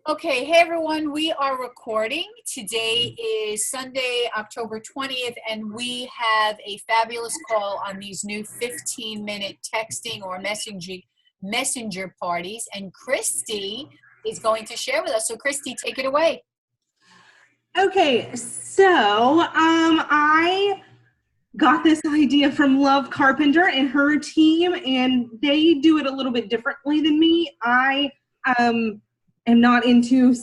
Okay, hey everyone, we are recording. Today is Sunday, October 20th, and we have a fabulous call on these new 15-minute texting or messenger parties, and Christy is going to share with us. So Christy, take it away. Okay, so I got this idea from Love Carpenter and her team, and they do it a little bit differently than me. I am not into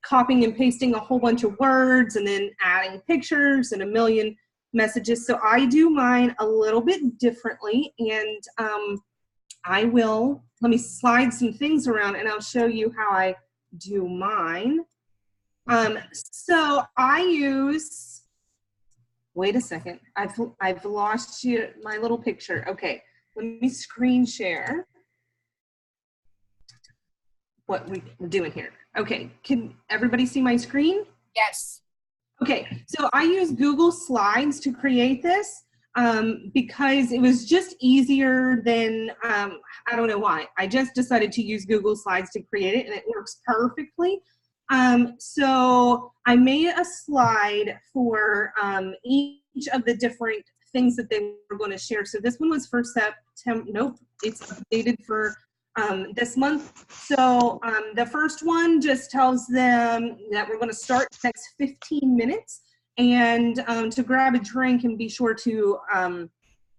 copying and pasting a whole bunch of words and then adding pictures and a million messages. So I do mine a little bit differently, and let me slide some things around and I'll show you how I do mine. So I use, wait a second, I've lost my little picture. Okay, let me screen share what we're doing here. Okay, can everybody see my screen? Yes. Okay, so I use Google Slides to create this because it was just easier than, I don't know why. I just decided to use Google Slides to create it and it works perfectly. So I made a slide for each of the different things that they were going to share. So this one was for September. Nope, it's updated for this month. So the first one just tells them that we're going to start the next 15 minutes and to grab a drink and be sure to,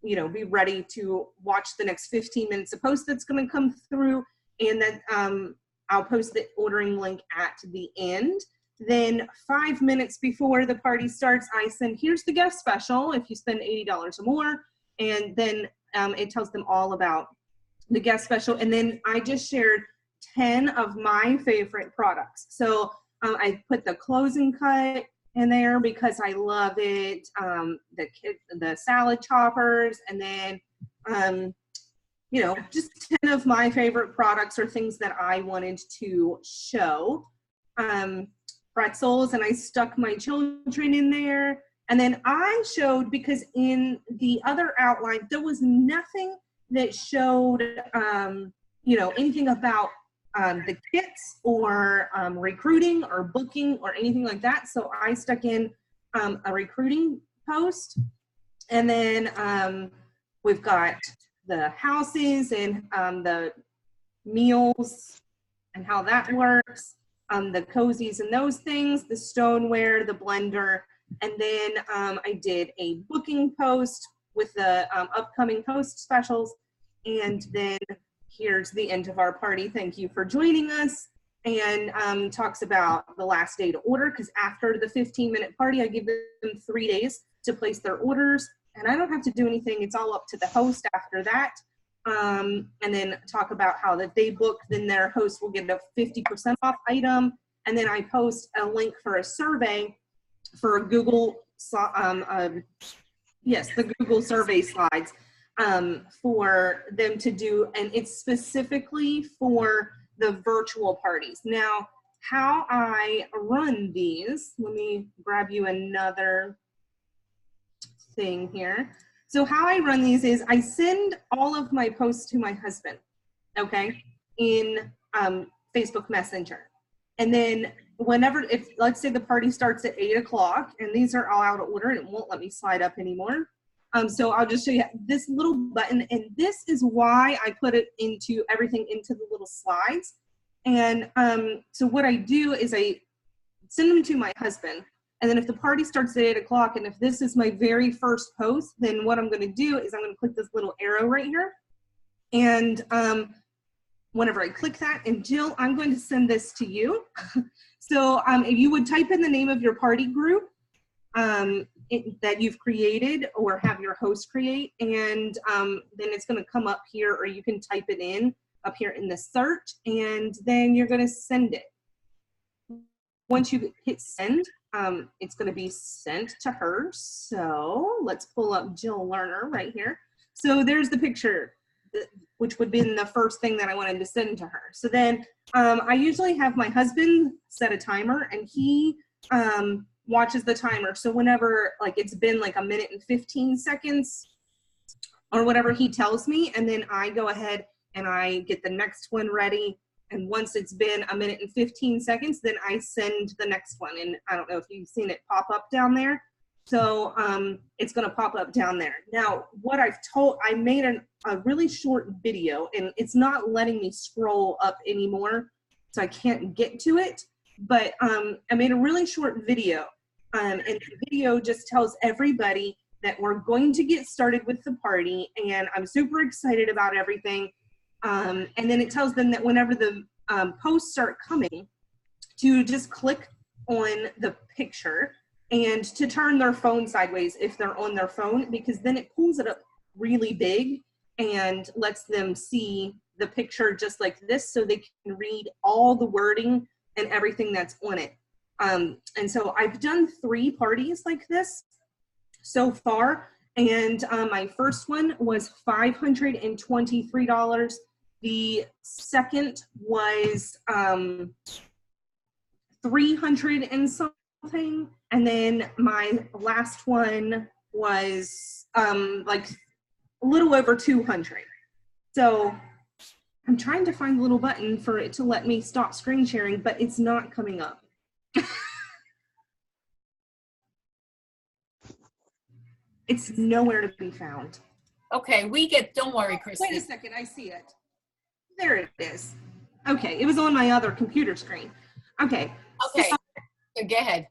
be ready to watch the next 15 minutes of post that's going to come through, and then I'll post the ordering link at the end. Then 5 minutes before the party starts, I send, here's the guest special if you spend $80 or more. And then it tells them all about the guest special. And then I just shared 10 of my favorite products. So I put the closing cut in there because I love it. The salad choppers, and then just 10 of my favorite products or things that I wanted to show. Pretzels, and I stuck my children in there. And then I showed, because in the other outline, there was nothing that showed, anything about the kits or recruiting or booking or anything like that. So I stuck in a recruiting post. And then we've got the houses and the meals and how that works, the cozies and those things, the stoneware, the blender, and then I did a booking post with the upcoming host specials, and then here's the end of our party. Thank you for joining us, and talks about the last day to order, because after the 15-minute party, I give them 3 days to place their orders. And I don't have to do anything. It's all up to the host after that. And then talk about how that they book, then their host will get a 50% off item. And then I post a link for a survey for Google, the Google survey slides for them to do. And it's specifically for the virtual parties. Now, how I run these, let me grab you another thing here. So how I run these is I send all of my posts to my husband, okay, in Facebook Messenger. And then if let's say the party starts at 8 o'clock and these are all out of order, it won't let me slide up anymore. So I'll just show you this little button, and this is why I put it everything into the little slides. And so what I do is I send them to my husband. And then if the party starts at 8 o'clock, and if this is my very first post, then what I'm going to do is I'm going to click this little arrow right here. And whenever I click that, and Jill, I'm going to send this to you. So if you would type in the name of your party group that you've created or have your host create, and then it's going to come up here, or you can type it in up here in the search, and then you're going to send it. Once you hit send, it's going to be sent to her. So let's pull up Jill Lerner right here. So there's the picture, which would be the first thing that I wanted to send to her. So then I usually have my husband set a timer, and he watches the timer. So whenever it's been like 1 minute and 15 seconds or whatever, he tells me, and then I go ahead and I get the next one ready. And once it's been 1 minute and 15 seconds, then I send the next one. And I don't know if you've seen it pop up down there. So it's going to pop up down there. Now, what I made a really short video, and it's not letting me scroll up anymore, so I can't get to it. But I made a really short video, and the video just tells everybody that we're going to get started with the party, and I'm super excited about everything. And then it tells them that whenever the posts start coming, to just click on the picture and to turn their phone sideways if they're on their phone, because then it pulls it up really big and lets them see the picture just like this, so they can read all the wording and everything that's on it. And so I've done 3 parties like this so far, and my first one was $523. The second was 300 and something, and then my last one was like a little over 200. So I'm trying to find a little button for it to let me stop screen sharing, but it's not coming up. It's nowhere to be found. Okay, don't worry, Christy. Wait a second, I see it. There it is. Okay, it was on my other computer screen. Okay. Okay, so go ahead.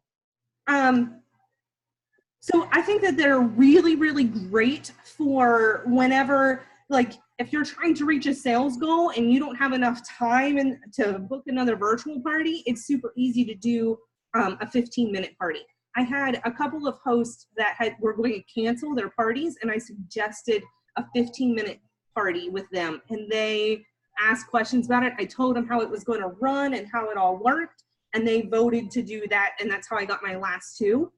So I think that they're really, really great for whenever, like, if you're trying to reach a sales goal and you don't have enough time to book another virtual party, it's super easy to do a 15-minute party. I had a couple of hosts that were going to cancel their parties, and I suggested a 15-minute party with them, and they asked questions about it. I told them how it was going to run and how it all worked, and they voted to do that, and that's how I got my last 2.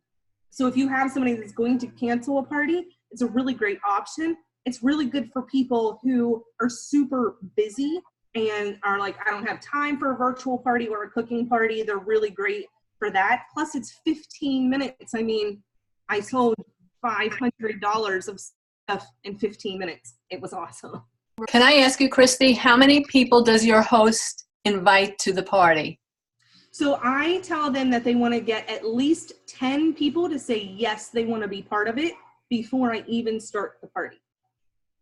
So if you have somebody that's going to cancel a party, it's a really great option. It's really good for people who are super busy and are like, I don't have time for a virtual party or a cooking party. They're really great for that. Plus it's 15 minutes. I mean, I sold $500 of stuff in 15 minutes. It was awesome. Can I ask you, Christy, how many people does your host invite to the party? So I tell them that they want to get at least 10 people to say yes, they want to be part of it before I even start the party.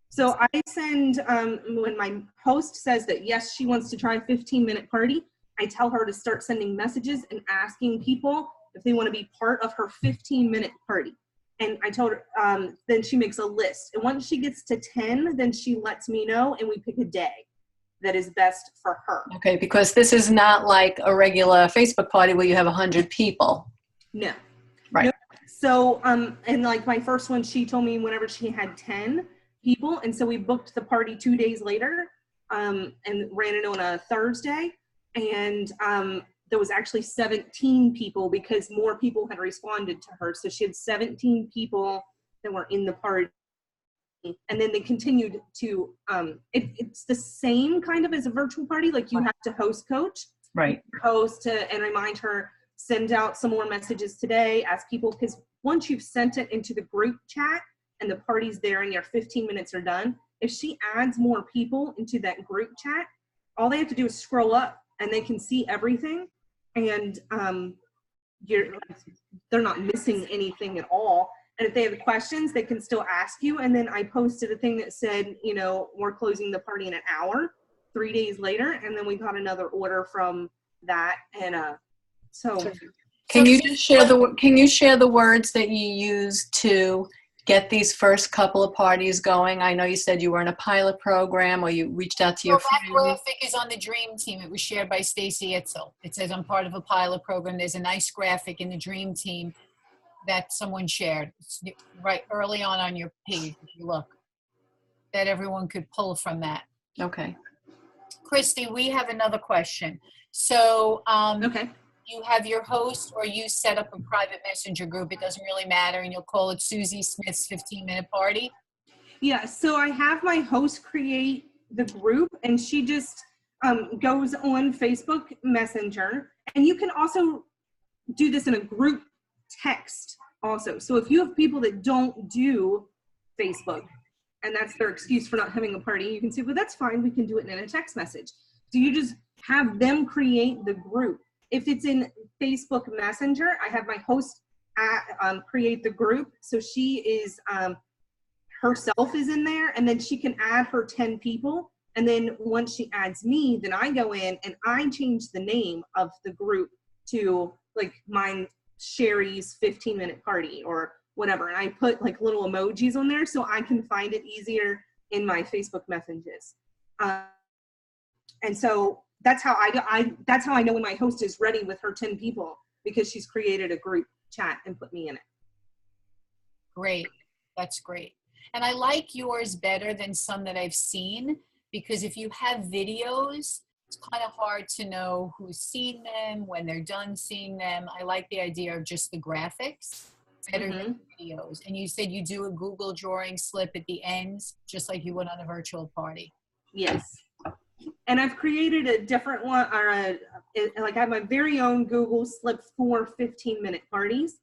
So I send, when my host says that yes, she wants to try a 15-minute party, I tell her to start sending messages and asking people if they want to be part of her 15-minute party. And I told her, then she makes a list. And once she gets to 10, then she lets me know, and we pick a day that is best for her. Okay, because this is not like a regular Facebook party where you have 100 people. No. Right. No. So, and like my first one, she told me whenever she had 10 people, and so we booked the party 2 days later, and ran it on a Thursday, and there was actually 17 people because more people had responded to her. So she had 17 people that were in the party. And then they continued to, it's the same kind of as a virtual party. Like you have to host coach. Right. Host and remind her, send out some more messages today, ask people, because once you've sent it into the group chat and the party's there and your 15 minutes are done, if she adds more people into that group chat, all they have to do is scroll up and they can see everything. And they're not missing anything at all. And if they have questions, they can still ask you. And then I posted a thing that said, you know, we're closing the party in an hour, 3 days later. And then we got another order from that. And so. Can you share the words that you used to get these first couple of parties going? I know you said you were in a pilot program or you reached out to your that friends. graphic is on the Dream Team. It was shared by Stacy Itzel. It says I'm part of a pilot program. There's a nice graphic in the Dream Team that someone shared. It's right early on your page, if you look, that everyone could pull from that. Okay. Christy, we have another question. So Okay. you have your host or you set up a private messenger group. It doesn't really matter. And you'll call it Susie Smith's 15-minute party. Yeah, so I have my host create the group, and she just goes on Facebook Messenger. And you can also do this in a group text also. So if you have people that don't do Facebook, and that's their excuse for not having a party, you can say, well, that's fine. We can do it in a text message. So you just have them create the group. If it's in Facebook Messenger, I have my host create the group. So she is, herself is in there, and then she can add her 10 people. And then once she adds me, then I go in and I change the name of the group to like mine, Sherry's 15-minute party or whatever. And I put like little emojis on there so I can find it easier in my Facebook messages. And so that's how that's how I know when my host is ready with her 10 people, because she's created a group chat and put me in it. Great. That's great. And I like yours better than some that I've seen, because if you have videos, it's kind of hard to know who's seen them, when they're done seeing them. I like the idea of just the graphics better than videos. And you said you do a Google drawing slip at the ends, just like you would on a virtual party. Yes. And I've created a different one, or like I have my very own Google slip for 15-minute parties,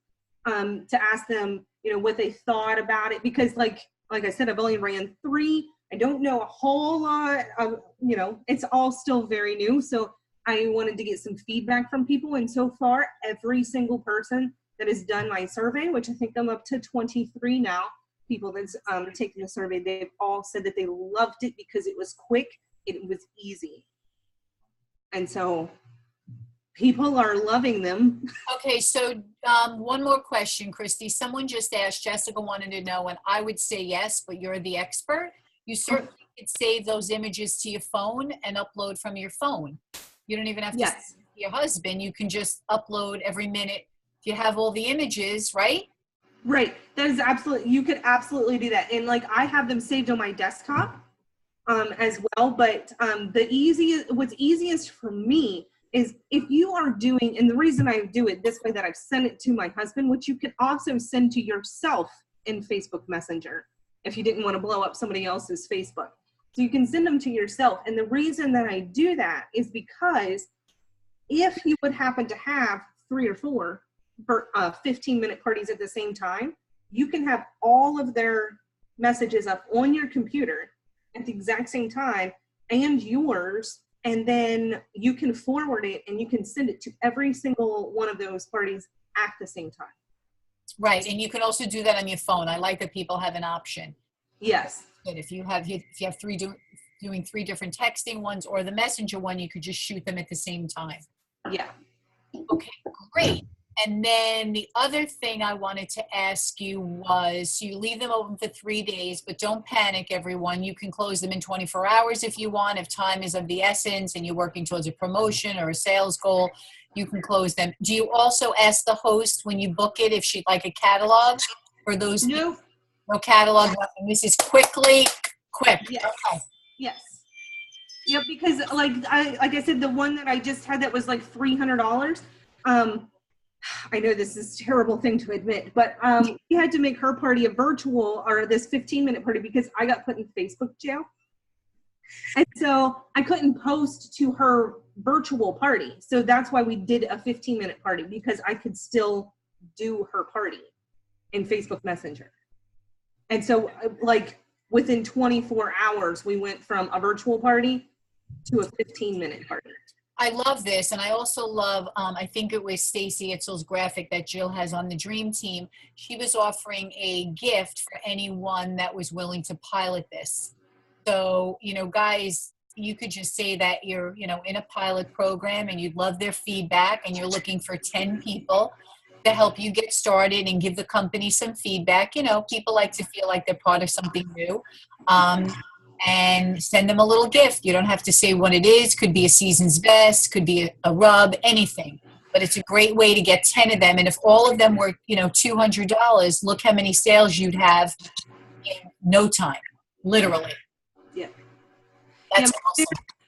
to ask them, you know, what they thought about it. Because like I said, I've only ran 3. I don't know a whole lot of, you know, it's all still very new. So I wanted to get some feedback from people. And so far, every single person that has done my survey, which I think I'm up to 23 now, people that's taken the survey, they've all said that they loved it because it was quick, it was easy. And so people are loving them. Okay, so one more question, Christy. Someone just asked, Jessica wanted to know, and I would say yes, but you're the expert. You certainly could save those images to your phone and upload from your phone. You don't even have to send it to your husband. You can just upload every minute. You have all the images, right? Right. That is absolutely, you could absolutely do that. And like I have them saved on my desktop as well. But what's easiest for me is if you are doing, and the reason I do it this way, that I've sent it to my husband, which you can also send to yourself in Facebook Messenger if you didn't want to blow up somebody else's Facebook. So you can send them to yourself. And the reason that I do that is because if you would happen to have 3 or 4 15-minute parties at the same time, you can have all of their messages up on your computer at the exact same time and yours, and then you can forward it and you can send it to every single one of those parties at the same time. Right, and you can also do that on your phone. I like that people have an option. Yes. But if you have doing 3 different texting ones or the messenger one, you could just shoot them at the same time. Yeah. Okay, great. And then the other thing I wanted to ask you was, so you leave them open for 3 days, but don't panic, everyone. You can close them in 24 hours if you want. If time is of the essence and you're working towards a promotion or a sales goal, you can close them. Do you also ask the host when you book it if she'd like a catalog for those? No. No catalog. Nothing. This is quick. Yes. Okay. Yes. Yeah, because like I said, the one that I just had that was like $300. I know this is a terrible thing to admit, but we had to make her party a virtual, or this 15-minute party, because I got put in Facebook jail. And so I couldn't post to her virtual party. So that's why we did a 15-minute party, because I could still do her party in Facebook Messenger. And so like within 24 hours, we went from a virtual party to a 15-minute party. I love this, and I also love, I think it was Stacy Itzel's graphic that Jill has on the Dream Team. She was offering a gift for anyone that was willing to pilot this. So, you know, guys, you could just say that you're, you know, in a pilot program and you'd love their feedback and you're looking for 10 people to help you get started and give the company some feedback. You know, people like to feel like they're part of something new. And send them a little gift. You don't have to say what it is. Could be a season's best, could be a rub, anything. But it's a great way to get 10 of them. And if all of them were, you know, $200, look how many sales you'd have in no time, literally. Yeah. That's awesome.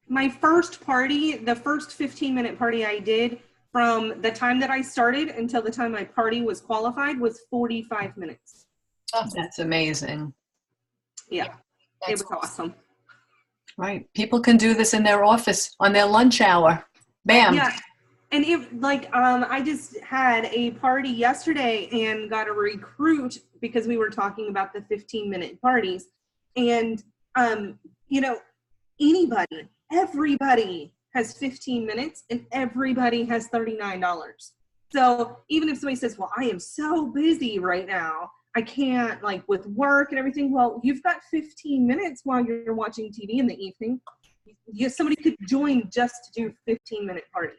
My first party, the first 15-minute party I did, from the time that I started until the time my party was qualified, was 45 minutes. Oh, That's amazing. Yeah. It was awesome. Right. People can do this in their office on their lunch hour. Bam. Yeah. And it like I just had a party yesterday and got a recruit because we were talking about the 15-minute parties. And you know, everybody has 15 minutes and everybody has $39. So even if somebody says, well, I am so busy right now, I can't, like with work and everything. Well, you've got 15 minutes while you're watching TV in the evening. Somebody could join just to do 15-minute parties.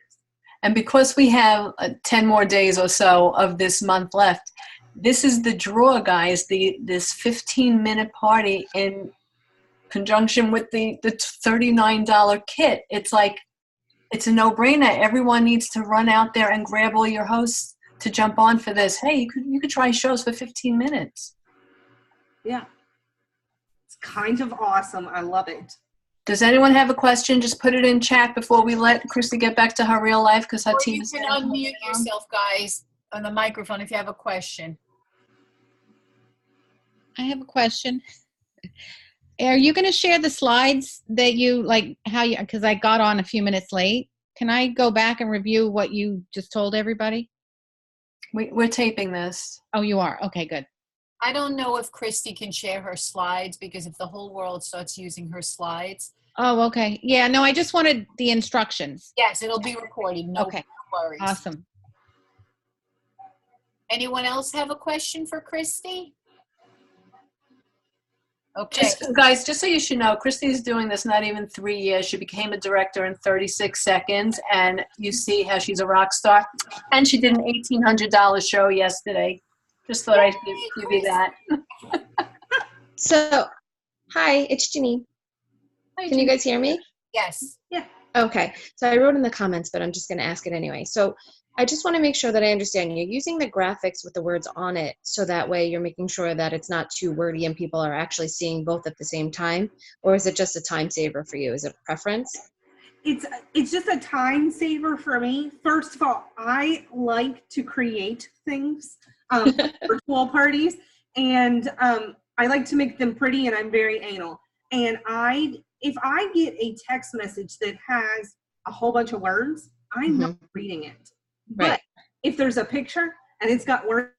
And because we have 10 more days or so of this month left, this is the draw, guys, this 15-minute party in conjunction with the $39 kit. It's like, it's a no-brainer. Everyone needs to run out there and grab all your hosts to jump on for this. Hey, you could try shows for 15 minutes. Yeah. It's kind of awesome. I love it. Does anyone have a question? Just put it in chat before we let Christy get back to her real life, because her Or team you is can unmute yourself, guys, on the microphone if you have a question. I have a question. Are you going to share the slides that you like because I got on a few minutes late. Can I go back and review what you just told everybody? We're taping this. Oh, you are? Okay, good. I don't know if Christy can share her slides, because if the whole world starts using her slides. Oh, okay. Yeah, no, I just wanted the instructions. Yes, it'll be recorded. No Okay. worries. Awesome. Anyone else have a question for Christy? Okay. Guys, just so you should know, Christy's doing this not even 3 years. She became a director in 36 seconds, and you see how she's a rock star. And she did an $1,800 show yesterday. Just thought I'd give you that. So, hi, it's Janine. Can you guys hear me? Yes. Yeah. Okay. So I wrote in the comments, but I'm just going to ask it anyway. So I just want to make sure that I understand. You're using the graphics with the words on it, so that way you're making sure that it's not too wordy and people are actually seeing both at the same time? Or is it just a time saver for you? Is it preference? It's just a time saver for me. First of all, I like to create things, virtual parties, and I like to make them pretty, and I'm very anal. And if I get a text message that has a whole bunch of words, I'm not reading it. Right. But if there's a picture and it's got words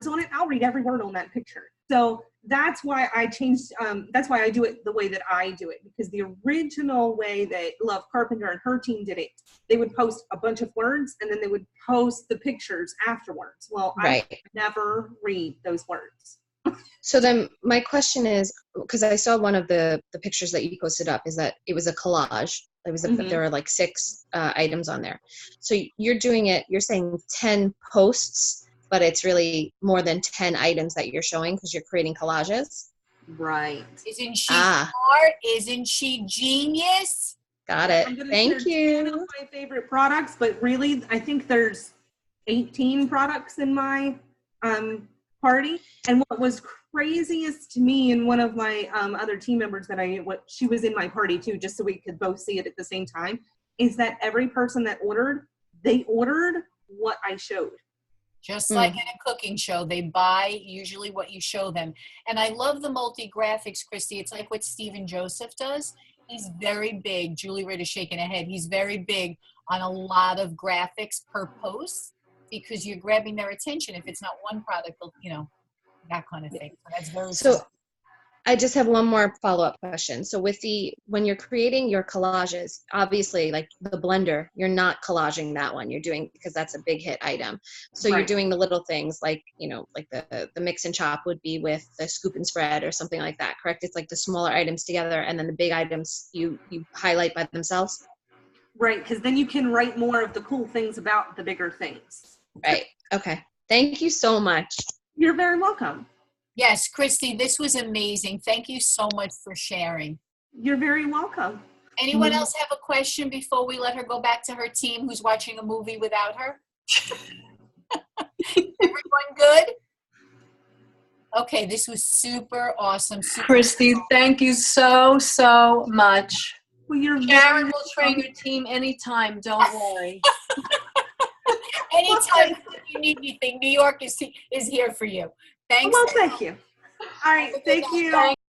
on it, I'll read every word on that picture. So that's why I changed, that's why I do it the way that I do it, because the original way that Love Carpenter and her team did it, they would post a bunch of words and then they would post the pictures afterwards. Well, Right. I never read those words. So then my question is, because I saw one of the pictures that you posted up, is that it was a collage. It was there were like 6 items on there. So you're doing it, you're saying 10 posts, but it's really more than 10 items that you're showing because you're creating collages? Right. Isn't she smart? Isn't she genius? Got it. I'm gonna Thank share 10 you. of my favorite products, but really, I think there's 18 products in my party. And what was craziest to me, and one of my other team members that she was in my party too, just so we could both see it at the same time, is that every person that ordered, they ordered what I showed. Just like in a cooking show, they buy usually what you show them. And I love the multi-graphics, Christy. It's like what Stephen Joseph does. He's very big. Julie Ritt is shaking her head. He's very big on a lot of graphics per post, because you're grabbing their attention. If it's not one product, that kind of thing. So that's very So I just have one more follow-up question. So when you're creating your collages, obviously like the blender, you're not collaging that one. You're doing, because that's a big hit item. So Right. You're doing the little things like, like the mix and chop would be with the scoop and spread or something like that, correct? It's like the smaller items together, and then the big items you highlight by themselves? Right, because then you can write more of the cool things about the bigger things. Right. Okay. Thank you so much. You're very welcome. Yes, Christy, this was amazing. Thank you so much for sharing. You're very welcome. Anyone else have a question before we let her go back to her team who's watching a movie without her? Everyone good? Okay, this was super awesome. Christy, thank you so, so much. Well, you're Sharon will train your team anytime. Don't worry. Anytime you need anything, New York is here for you. Thanks. Well, thank you. All right, thank you.